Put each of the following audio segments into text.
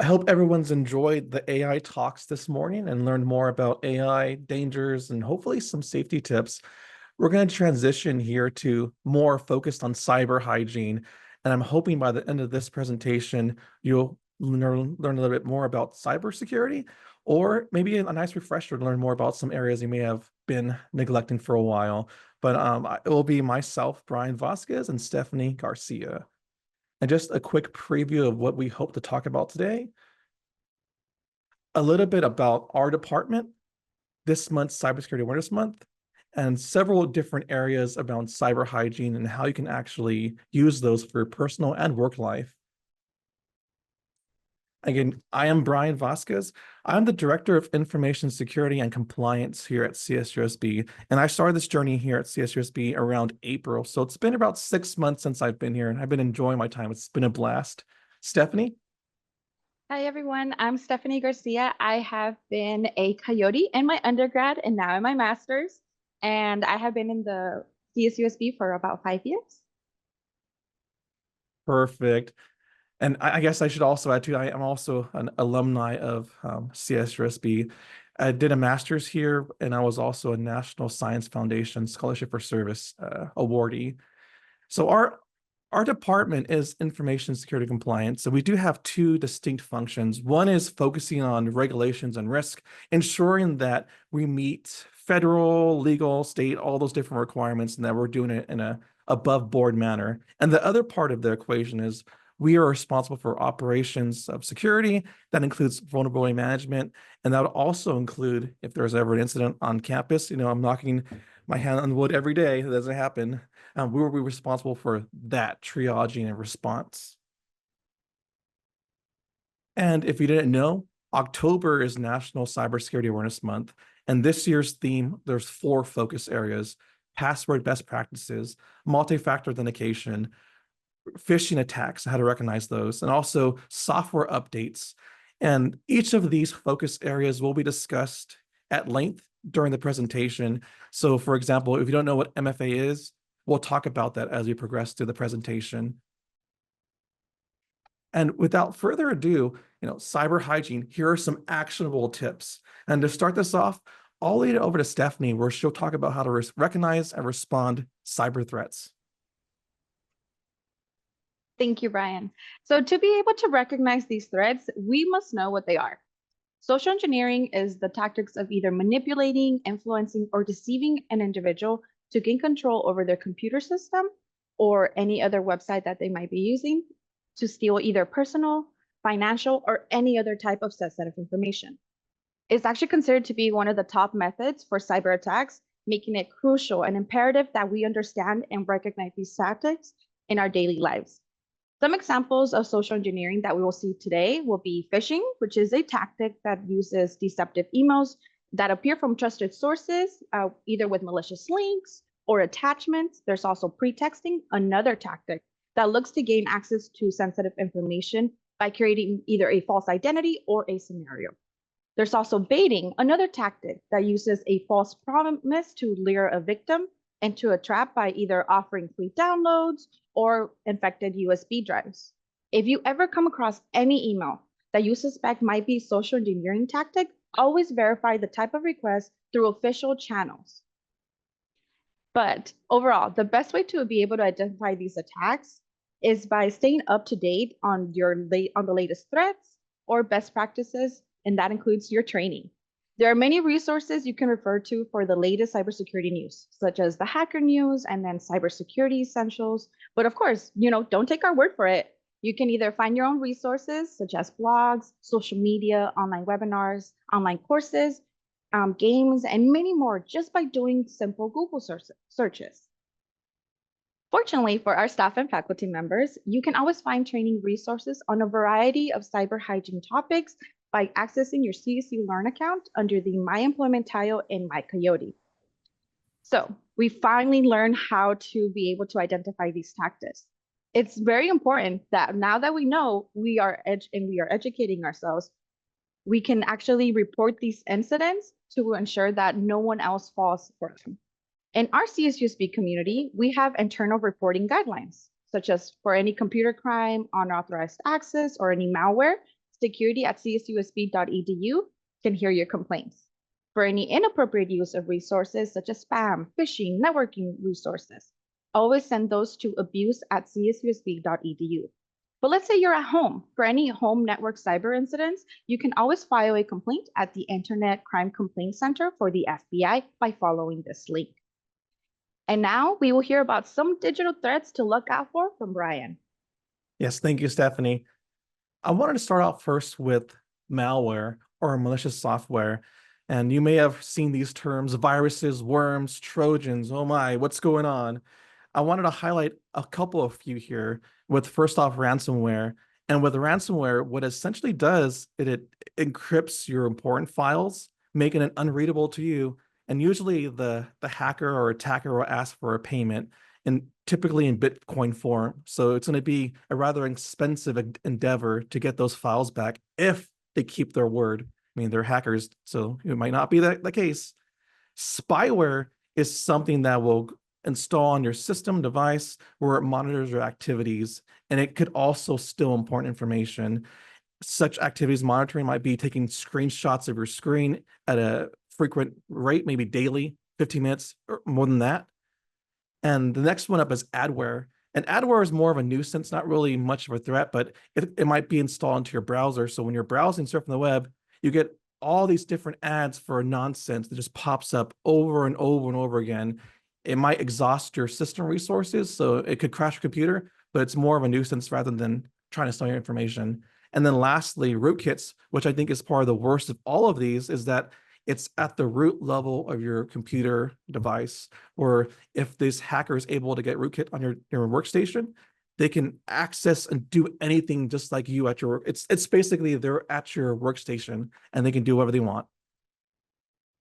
I hope everyone's enjoyed the AI talks this morning and learned more about AI dangers and hopefully some safety tips. We're going to transition here to more focused on cyber hygiene. And I'm hoping by the end of this presentation, you'll learn a little bit more about cybersecurity, or maybe a nice refresher to learn more about some areas you may have been neglecting for a while. But it will be myself, Brian Vasquez, and Stephanie Garcia. And just a quick preview of what we hope to talk about today. A little bit about our department, this month's Cybersecurity Awareness Month, and several different areas about cyber hygiene and how you can actually use those for your personal and work life. Again, I am Brian Vasquez. I'm the Director of Information Security and Compliance here at CSUSB, and I started this journey here at CSUSB around April. So it's been about 6 months since I've been here, and I've been enjoying my time. It's been a blast. Stephanie? Hi, everyone. I'm Stephanie Garcia. I have been a coyote in my undergrad and now in my master's, and I have been in the CSUSB for about 5 years. Perfect. And I guess I should also add too, I am also an alumni of CSUSB. I did a master's here, and I was also a National Science Foundation Scholarship for Service awardee. So our department is information security compliance. So we do have two distinct functions. One is focusing on regulations and risk, ensuring that we meet federal, legal, state, all those different requirements, and that we're doing it in a above board manner. And the other part of the equation is we are responsible for operations of security. That includes vulnerability management. And that would also include, if there's ever an incident on campus, I'm knocking my hand on wood every day, that doesn't happen. We will be responsible for that triaging and response. And if you didn't know, October is National Cybersecurity Awareness Month. And this year's theme, there's 4 focus areas: password best practices, multi-factor authentication, phishing attacks, how to recognize those, and also software updates. And each of these focus areas will be discussed at length during the presentation. So for example, if you don't know what MFA is, we'll talk about that as we progress through the presentation. And without further ado, cyber hygiene, here are some actionable tips. And to start this off, I'll lead it over to Stephanie, where she'll talk about how to recognize and respond cyber threats. Thank you, Brian. So to be able to recognize these threats, we must know what they are. Social engineering is the tactics of either manipulating, influencing, or deceiving an individual to gain control over their computer system or any other website that they might be using to steal either personal, financial, or any other type of sensitive information. It's actually considered to be one of the top methods for cyber attacks, making it crucial and imperative that we understand and recognize these tactics in our daily lives. Some examples of social engineering that we will see today will be phishing, which is a tactic that uses deceptive emails that appear from trusted sources, either with malicious links or attachments. There's also pretexting, another tactic that looks to gain access to sensitive information by creating either a false identity or a scenario. There's also baiting, another tactic that uses a false promise to lure a victim into a trap by either offering free downloads or infected USB drives. If you ever come across any email that you suspect might be social engineering tactic, always verify the type of request through official channels. But overall, the best way to be able to identify these attacks is by staying up to date on the latest threats or best practices, and that includes your training. There are many resources you can refer to for the latest cybersecurity news, such as the Hacker News and then Cybersecurity Essentials. But of course, don't take our word for it. You can either find your own resources, such as blogs, social media, online webinars, online courses, games, and many more just by doing simple Google searches. Fortunately for our staff and faculty members, you can always find training resources on a variety of cyber hygiene topics by accessing your CSU Learn account under the My Employment tile in My Coyote. So we finally learned how to be able to identify these tactics. It's very important that now that we know we are educating ourselves, we can actually report these incidents to ensure that no one else falls for them. In our CSUSB community, we have internal reporting guidelines, such as for any computer crime, unauthorized access, or any malware. security@csusb.edu can hear your complaints. For any inappropriate use of resources such as spam, phishing, networking resources, always send those to abuse@csusb.edu. But let's say you're at home. For any home network cyber incidents, you can always file a complaint at the Internet Crime Complaint Center for the FBI by following this link. And now we will hear about some digital threats to look out for from Brian. Yes, thank you, Stephanie. I wanted to start out first with malware or malicious software. And you may have seen these terms: viruses, worms, Trojans. Oh my, what's going on? I wanted to highlight a couple of few here with first off ransomware. And with ransomware, what it essentially does, it encrypts your important files, making it unreadable to you. And usually the hacker or attacker will ask for a payment, and typically in Bitcoin form. So it's going to be a rather expensive endeavor to get those files back if they keep their word. I mean, they're hackers, so it might not be the case. Spyware is something that will install on your system device where it monitors your activities, and it could also steal important information. Such activities monitoring might be taking screenshots of your screen at a frequent rate, maybe daily, 15 minutes or more than that. And the next one up is adware. And adware is more of a nuisance, not really much of a threat, but it might be installed into your browser. So when you're browsing, surfing the web, you get all these different ads for nonsense that just pops up over and over and over again. It might exhaust your system resources, so it could crash your computer, but it's more of a nuisance rather than trying to steal your information. And then lastly, rootkits, which I think is part of the worst of all of these, is that it's at the root level of your computer device, or if this hacker is able to get rootkit on your workstation, they can access and do anything just like you at your work. It's basically they're at your workstation and they can do whatever they want.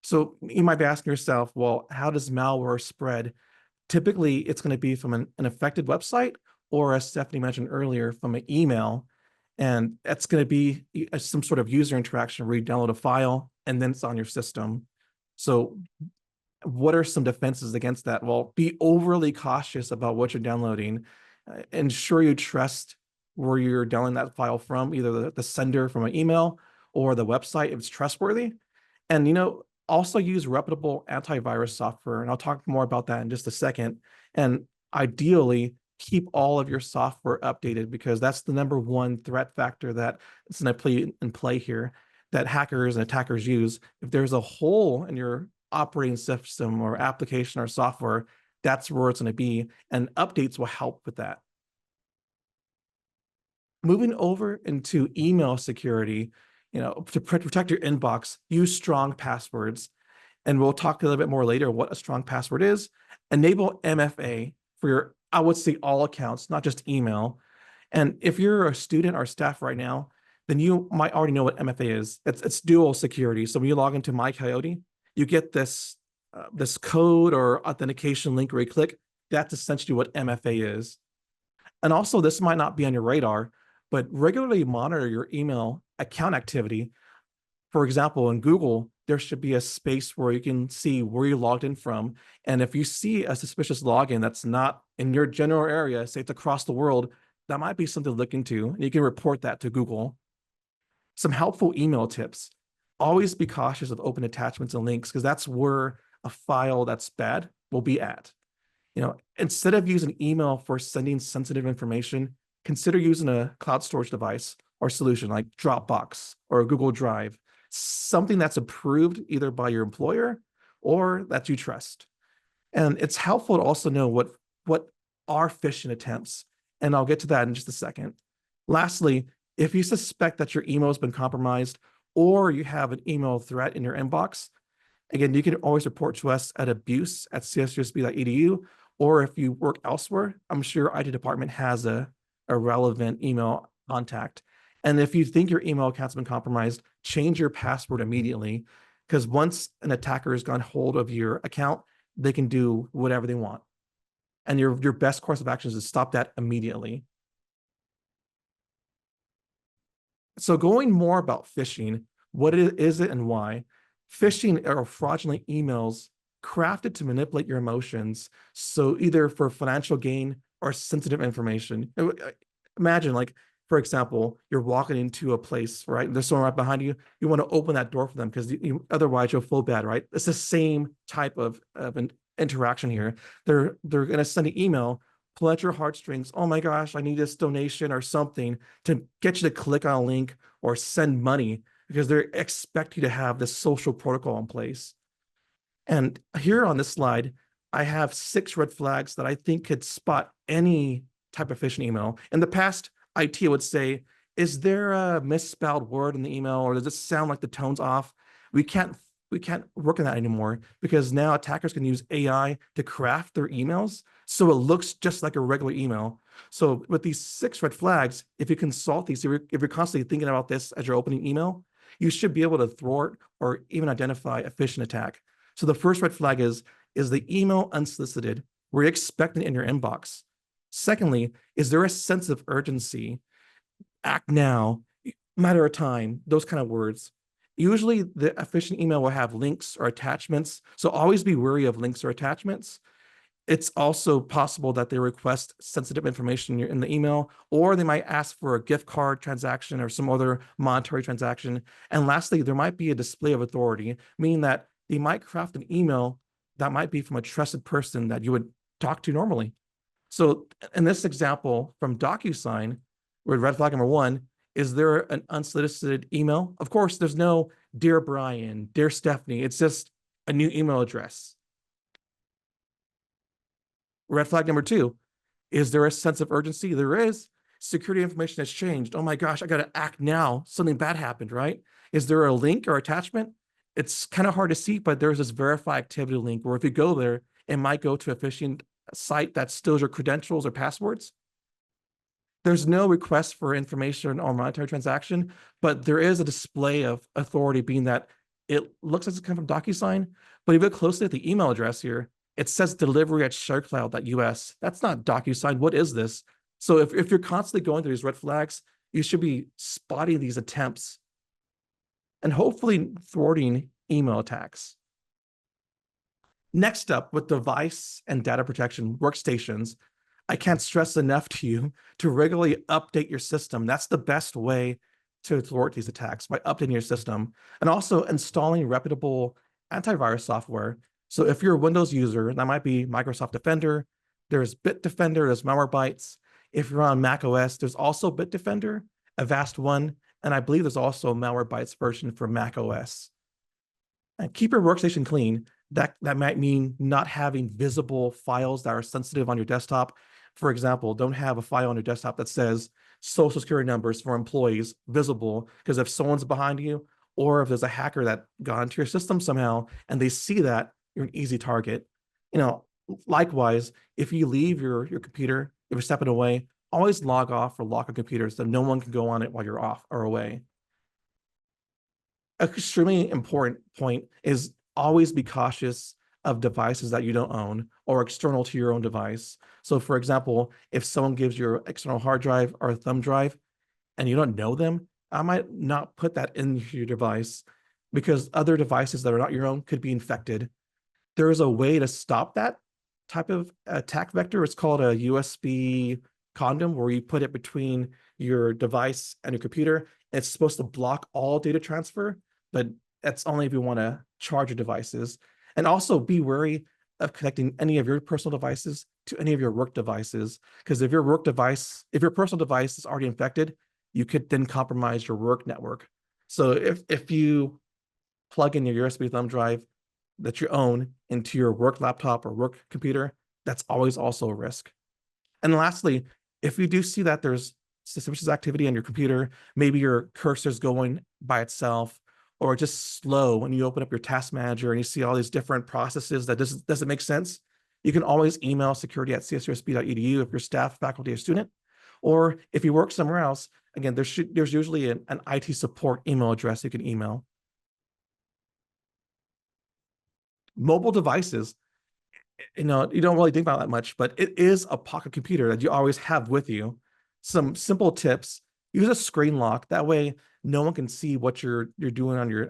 So you might be asking yourself, well, how does malware spread? Typically, it's going to be from an affected website, or as Stephanie mentioned earlier, from an email. And that's going to be some sort of user interaction where you download a file and then it's on your system. So what are some defenses against that? Well, be overly cautious about what you're downloading. Ensure you trust where you're downloading that file from, either the sender from an email or the website if it's trustworthy. And, also use reputable antivirus software. And I'll talk more about that in just a second. And ideally, keep all of your software updated, because that's the number one threat factor that is going to play here that hackers and attackers use. If there's a hole in your operating system or application or software, that's where it's going to be. And updates will help with that. Moving over into email security, to protect your inbox, use strong passwords. And we'll talk a little bit more later what a strong password is. Enable MFA for your, I would say, all accounts, not just email. And if you're a student or staff right now, then you might already know what MFA is. It's dual security. So when you log into MyCoyote, you get this code or authentication link where you click. That's essentially what MFA is. And also, this might not be on your radar, but regularly monitor your email account activity. For example, in Google, there should be a space where you can see where you logged in from. And if you see a suspicious login that's not in your general area, say it's across the world, that might be something to look into. And you can report that to Google. Some helpful email tips. Always be cautious of open attachments and links, because that's where a file that's bad will be at. Instead of using email for sending sensitive information, consider using a cloud storage device or solution like Dropbox or Google Drive, something that's approved either by your employer or that you trust. And it's helpful to also know what are phishing attempts. And I'll get to that in just a second. Lastly, if you suspect that your email has been compromised or you have an email threat in your inbox, again, you can always report to us at abuse@csusb.edu, or if you work elsewhere, I'm sure your IT department has a relevant email contact. And if you think your email account's been compromised, change your password immediately, because once an attacker has gone hold of your account, they can do whatever they want. And your best course of action is to stop that immediately. So going more about phishing, what is it and why? Phishing are fraudulent emails crafted to manipulate your emotions. So either for financial gain or sensitive information. Imagine, like, For example, you're walking into a place, right? There's someone right behind you. You want to open that door for them because otherwise you'll feel bad, right? It's the same type of an interaction here. They're going to send an email, pull at your heartstrings. Oh my gosh, I need this donation or something to get you to click on a link or send money because they expect you to have this social protocol in place. And here on this slide, I have 6 red flags that I think could spot any type of phishing email. In the past, IT would say, is there a misspelled word in the email, or does it sound like the tone's off? We can't we can't work on that anymore because now attackers can use AI to craft their emails so it looks just like a regular email. So with these 6 red flags, if you consult these, if you're constantly thinking about this as you're opening email, you should be able to thwart or even identify a phishing attack. So the first red flag is the email unsolicited? Were you expecting it in your inbox? Secondly, is there a sense of urgency? Act now, matter of time, those kind of words. Usually the phishing email will have links or attachments. So always be wary of links or attachments. It's also possible that they request sensitive information in the email, or they might ask for a gift card transaction or some other monetary transaction. And lastly, there might be a display of authority, meaning that they might craft an email that might be from a trusted person that you would talk to normally. So in this example from DocuSign, where red flag number 1, is there an unsolicited email? Of course, there's no Dear Brian, Dear Stephanie. It's just a new email address. Red flag number 2, is there a sense of urgency? There is. Security information has changed. Oh my gosh, I got to act now. Something bad happened, right? Is there a link or attachment? It's kind of hard to see, but there's this verify activity link where if you go there, it might go to a phishing site that steals your credentials or passwords. There's no request for information or monetary transaction, but there is a display of authority, being that it looks like it's coming from DocuSign. But if you look closely at the email address here, it says delivery at sharecloud.us. That's not DocuSign. What is this? So if you're constantly going through these red flags, you should be spotting these attempts and hopefully thwarting email attacks. Next up, with device and data protection workstations, I can't stress enough to you to regularly update your system. That's the best way to thwart these attacks, by updating your system and also installing reputable antivirus software. So if you're a Windows user, that might be Microsoft Defender, there's Bitdefender, there's Malwarebytes. If you're on Mac OS, there's also Bitdefender, Avast One, and I believe there's also a Malwarebytes version for Mac OS. And keep your workstation clean. That might mean not having visible files that are sensitive on your desktop. For example, don't have a file on your desktop that says social security numbers for employees visible, because if someone's behind you, or if there's a hacker that got into your system somehow and they see that, you're an easy target. Likewise, if you leave your computer, if you're stepping away, always log off or lock a computer so no one can go on it while you're off or away. An extremely important point is always be cautious of devices that you don't own or external to your own device. So for example, if someone gives you an external hard drive or a thumb drive and you don't know them, I might not put that into your device because other devices that are not your own could be infected. There is a way to stop that type of attack vector. It's called a USB condom, where you put it between your device and your computer. It's supposed to block all data transfer, but that's only if you want to charge your devices. And also be wary of connecting any of your personal devices to any of your work devices, because if your personal device is already infected, you could then compromise your work network. So if you plug in your USB thumb drive that you own into your work laptop or work computer, that's always also a risk. And lastly, if you do see that there's suspicious activity on your computer, maybe your cursor's going by itself, or just slow when you open up your task manager and you see all these different processes that doesn't make sense, you can always email security@csuSB.edu if you're staff, faculty, or student. Or if you work somewhere else, again, there's usually an IT support email address you can email. Mobile devices, you don't really think about that much, but it is a pocket computer that you always have with you. Some simple tips: use a screen lock. That way, no one can see what you're doing on your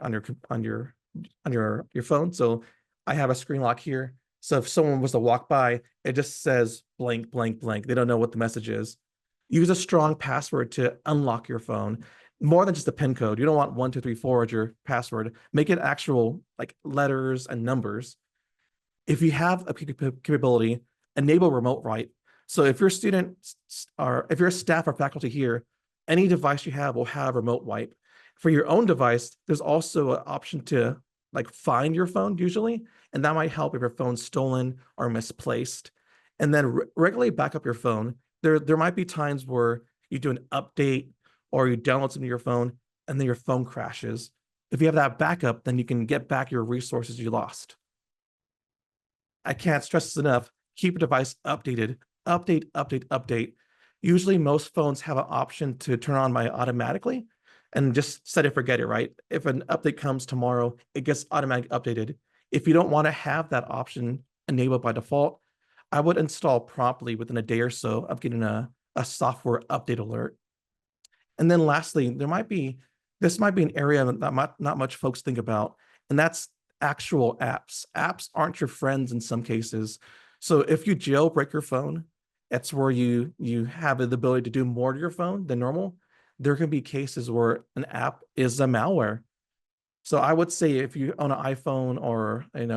phone. So I have a screen lock here. So if someone was to walk by, it just says blank, blank, blank. They don't know what the message is. Use a strong password to unlock your phone, more than just a PIN code. You don't want 1 2 3 4 as your password. Make it actual like letters and numbers. If you have a capability, enable remote write. So if your students are, if you're a staff or faculty here, any device you have will have remote wipe. For your own device, there's also an option to like find your phone usually, and that might help if your phone's stolen or misplaced. And then regularly back up your phone. There might be times where you do an update or you download something to your phone and then your phone crashes. If you have that backup, then you can get back your resources you lost. I can't stress this enough. Keep your device updated. Update. Usually, most phones have an option to turn on my automatically and just set it, forget it, right? If an update comes tomorrow, it gets automatically updated. If you don't want to have that option enabled by default, I would install promptly within a day or so of getting a software update alert. And then lastly, this might be an area that not much folks think about, and that's actual apps. Apps aren't your friends in some cases. So if you jailbreak your phone, that's where you have the ability to do more to your phone than normal. There can be cases where an app is a malware. So I would say if you own an iPhone or an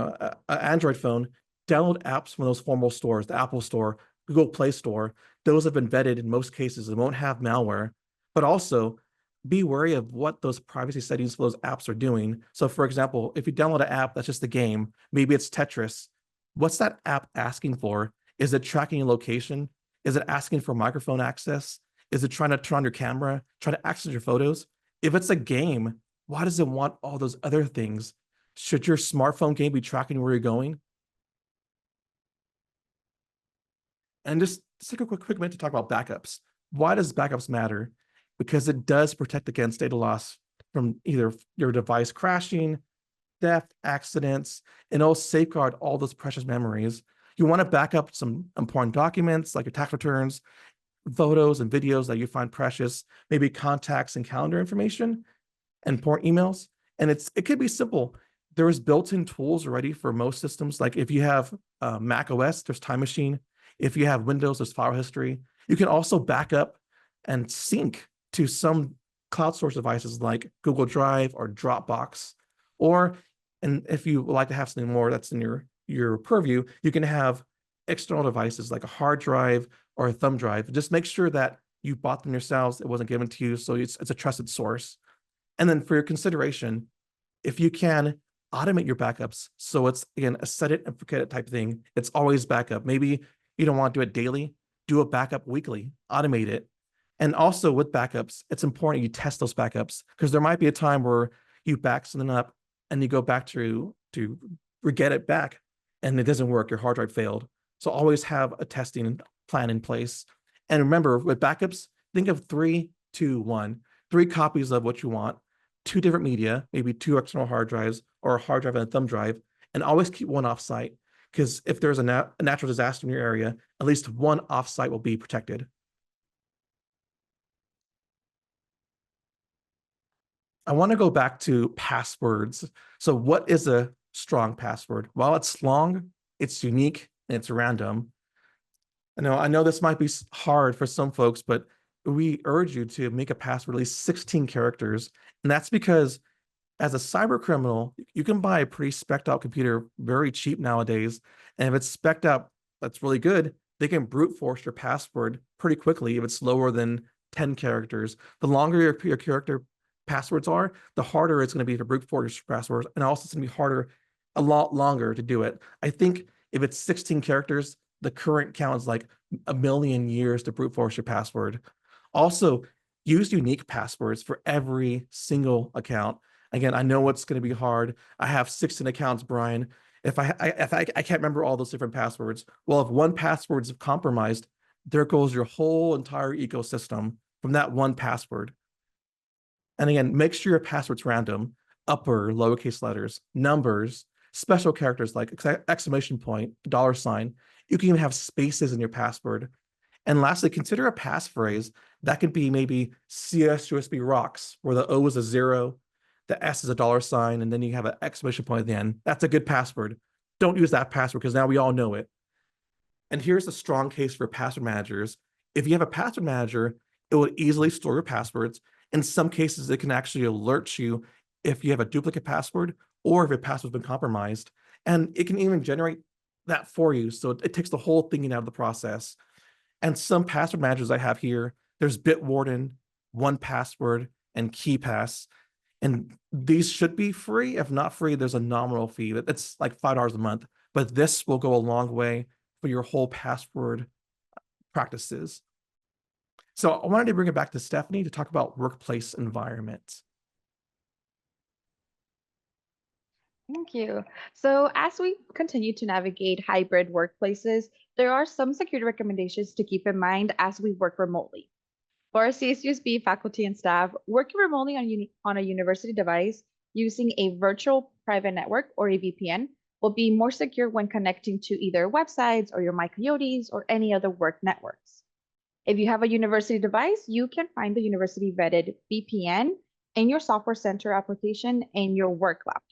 Android phone, download apps from those formal stores, the Apple Store, Google Play Store. Those have been vetted in most cases. It won't have malware, but also be wary of what those privacy settings for those apps are doing. So, for example, if you download an app that's just a game, maybe it's Tetris. What's that app asking for? Is it tracking your location? Is it asking for microphone access? Is it trying to turn on your camera, trying to access your photos? If it's a game, why does it want all those other things? Should your smartphone game be tracking where you're going? And just take a quick minute to talk about backups. Why does backups matter? Because it does protect against data loss from either your device crashing, theft, accidents, and it'll safeguard all those precious memories. You want to back up some important documents like your tax returns, photos and videos that you find precious, maybe contacts and calendar information, and important emails. And it could be simple. There's built-in tools already for most systems. Like if you have Mac OS, there's Time Machine. If you have Windows, there's File History. You can also back up and sync to some cloud source devices like Google Drive or Dropbox. Or, and if you would like to have something more that's in your purview, you can have external devices like a hard drive or a thumb drive. Just make sure that you bought them yourselves. It wasn't given to you, so it's a trusted source. And then for your consideration, if you can automate your backups, so it's again a set it and forget it type thing. It's always backup. Maybe you don't want to do it daily, do a backup weekly, automate it. And also with backups, it's important you test those backups because there might be a time where you back something up and you go back to get it back and it doesn't work. Your hard drive failed. So always have a testing plan in place. And remember, with backups, think of 3, 2, 1, 3 copies of what you want, 2 different media, maybe 2 external hard drives or a hard drive and a thumb drive, and always keep one offsite. Because if there's a natural disaster in your area, at least one offsite will be protected. I want to go back to passwords. So what is a strong password? While it's long, it's unique, and it's random. I know this might be hard for some folks, but we urge you to make a password at least 16 characters. And that's because as a cyber criminal, you can buy a pretty specced out computer very cheap nowadays. And if it's specced out, that's really good. They can brute force your password pretty quickly if it's lower than 10 characters. The longer your character passwords are, the harder it's going to be to brute force your passwords. And also it's going to be harder, a lot longer to do it. I think if it's 16 characters, the current count is like a million years to brute force your password. Also, use unique passwords for every single account. Again, I know it's going to be hard. I have 16 accounts, Brian. If I can't remember all those different passwords, well, if one password is compromised, there goes your whole entire ecosystem from that one password. And again, make sure your password's random, upper, lowercase letters, numbers, special characters like exclamation point, $sign. You can even have spaces in your password. And lastly, consider a passphrase that could be maybe CS USB rocks, where the O is a 0, the S is a $sign, and then you have an exclamation point at the end. That's a good password. Don't use that password because now we all know it. And here's a strong case for password managers. If you have a password manager, it will easily store your passwords. In some cases, it can actually alert you if you have a duplicate password or if your password's been compromised. And it can even generate that for you. So it takes the whole thinking out of the process. And some password managers I have here, there's Bitwarden, 1Password, and KeePass. And these should be free. If not free, there's a nominal fee. It's like $5 a month. But this will go a long way for your whole password practices. So I wanted to bring it back to Stephanie to talk about workplace environment. Thank you. So, as we continue to navigate hybrid workplaces, there are some security recommendations to keep in mind as we work remotely. For our CSUSB faculty and staff, working remotely on a university device using a virtual private network or a VPN will be more secure when connecting to either websites or your MyCoyotes or any other work networks. If you have a university device, you can find the university vetted VPN in your software center application in your work laptop.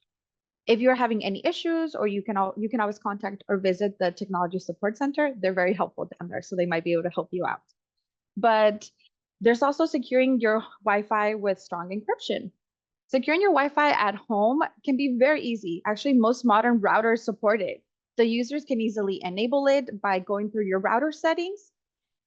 If you're having any issues, or you can always contact or visit the technology support center. They're very helpful down there, so they might be able to help you out. But there's also securing your Wi-Fi with strong encryption. Securing your Wi-Fi at home can be very easy. Actually, most modern routers support it. The users can easily enable it by going through your router settings.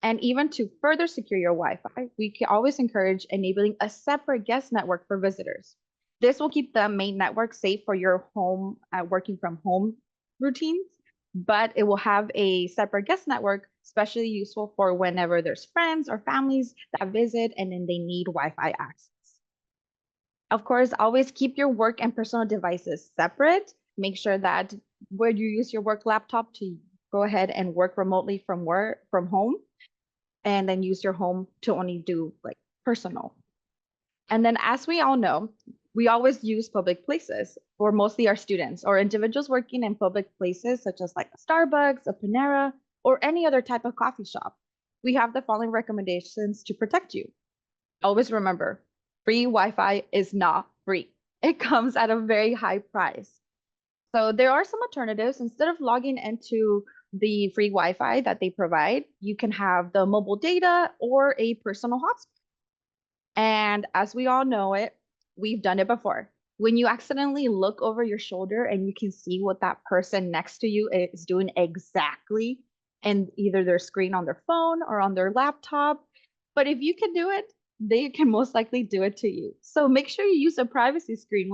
And even to further secure your Wi-Fi, we can always encourage enabling a separate guest network for visitors. This will keep the main network safe for your home working from home routines, but it will have a separate guest network, especially useful for whenever there's friends or families that visit and then they need Wi-Fi access. Of course, always keep your work and personal devices separate. Make sure that where you use your work laptop to go ahead and work remotely from home, and then use your home to only do like personal. And then, as we all know, we always use public places, or mostly our students or individuals working in public places, such as like a Starbucks, a Panera, or any other type of coffee shop. We have the following recommendations to protect you. Always remember, free Wi-Fi is not free. It comes at a very high price. So there are some alternatives. Instead of logging into the free Wi-Fi that they provide, you can have the mobile data or a personal hotspot. And as we all know it, we've done it before. When you accidentally look over your shoulder and you can see what that person next to you is doing exactly, and either their screen on their phone or on their laptop. But if you can do it, they can most likely do it to you. So make sure you use a privacy screen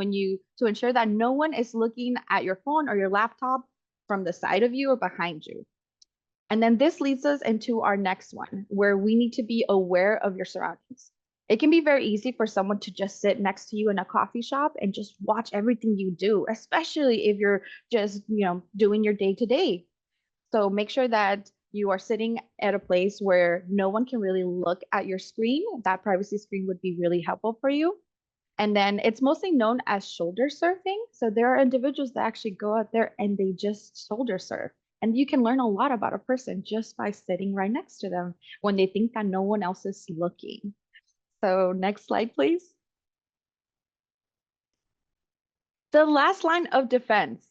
to ensure that no one is looking at your phone or your laptop from the side of you or behind you. And then this leads us into our next one, where we need to be aware of your surroundings. It can be very easy for someone to just sit next to you in a coffee shop and just watch everything you do, especially if you're just, doing your day to day. So make sure that you are sitting at a place where no one can really look at your screen. That privacy screen would be really helpful for you. And then it's mostly known as shoulder surfing. So there are individuals that actually go out there and they just shoulder surf. And you can learn a lot about a person just by sitting right next to them when they think that no one else is looking. So next slide, please. The last line of defense.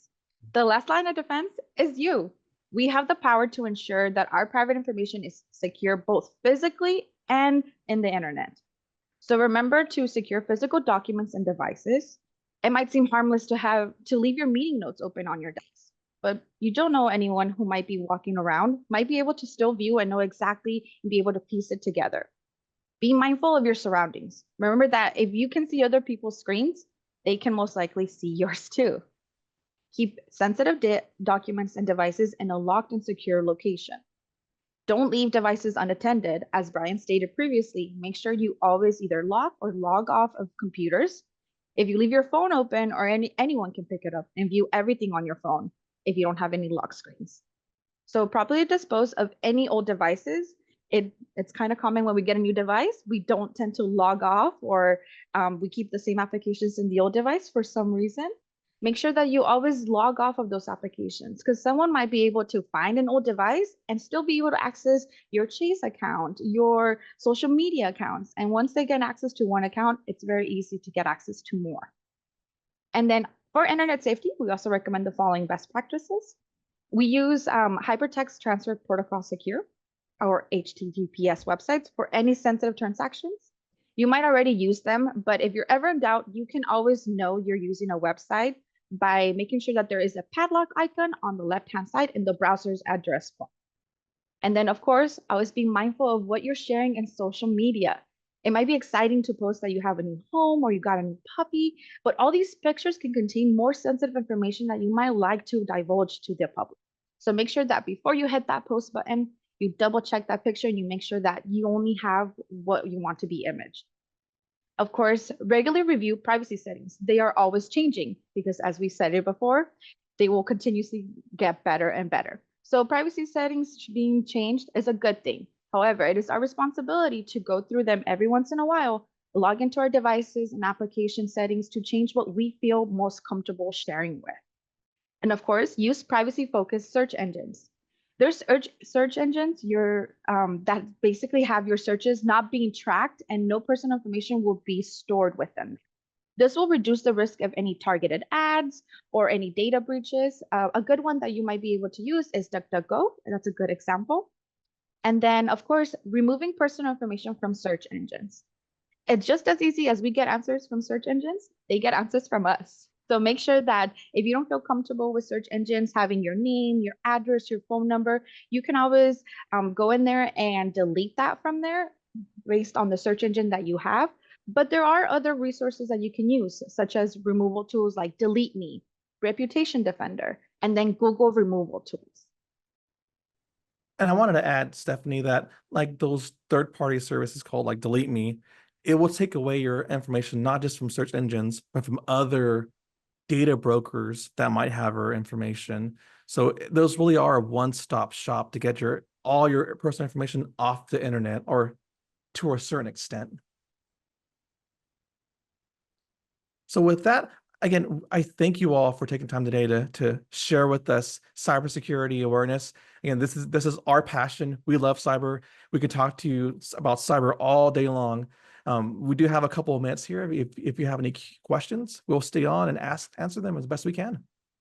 The last line of defense is you. We have the power to ensure that our private information is secure both physically and in the internet. So remember to secure physical documents and devices. It might seem harmless to leave your meeting notes open on your desk, but you don't know anyone who might be walking around, might be able to still view and know exactly and be able to piece it together. Be mindful of your surroundings. Remember that if you can see other people's screens, they can most likely see yours too. Keep sensitive documents and devices in a locked and secure location. Don't leave devices unattended. As Brian stated previously, make sure you always either lock or log off of computers. If you leave your phone open, or anyone can pick it up and view everything on your phone if you don't have any lock screens. So properly dispose of any old devices. It's kind of common when we get a new device, we don't tend to log off, or we keep the same applications in the old device for some reason. Make sure that you always log off of those applications, because someone might be able to find an old device and still be able to access your Chase account, your social media accounts. And once they get access to one account, it's very easy to get access to more. And then for internet safety, we also recommend the following best practices. We use Hypertext Transfer Protocol Secure. or HTTPS websites for any sensitive transactions. You might already use them, but if you're ever in doubt, you can always know you're using a website by making sure that there is a padlock icon on the left-hand side in the browser's address bar. And then, of course, always be mindful of what you're sharing in social media. It might be exciting to post that you have a new home or you got a new puppy, but all these pictures can contain more sensitive information that you might like to divulge to the public. So make sure that before you hit that post button, you double check that picture and you make sure that you only have what you want to be imaged. Of course, regularly review privacy settings. They are always changing because, as we said it before, they will continuously get better and better. So privacy settings being changed is a good thing. However, it is our responsibility to go through them every once in a while, log into our devices and application settings to change what we feel most comfortable sharing with. And of course, use privacy-focused search engines. There's search engines that basically have your searches not being tracked and no personal information will be stored with them. This will reduce the risk of any targeted ads or any data breaches. A good one that you might be able to use is DuckDuckGo, and that's a good example. And then, of course, removing personal information from search engines. It's just as easy as we get answers from search engines, they get answers from us. So make sure that if you don't feel comfortable with search engines having your name, your address, your phone number, you can always go in there and delete that from there based on the search engine that you have. But there are other resources that you can use, such as removal tools like Delete Me, Reputation Defender, and then Google removal tools. And I wanted to add, Stephanie, that like those third-party services called like Delete Me, it will take away your information, not just from search engines, but from other data brokers that might have our information. So those really are a one-stop shop to get all your personal information off the internet, or to a certain extent. So with that, again, I thank you all for taking time today to share with us cybersecurity awareness. Again, this is our passion. We love cyber. We could talk to you about cyber all day long. We do have a couple of minutes here. If you have any questions, we'll stay on and answer them as best we can.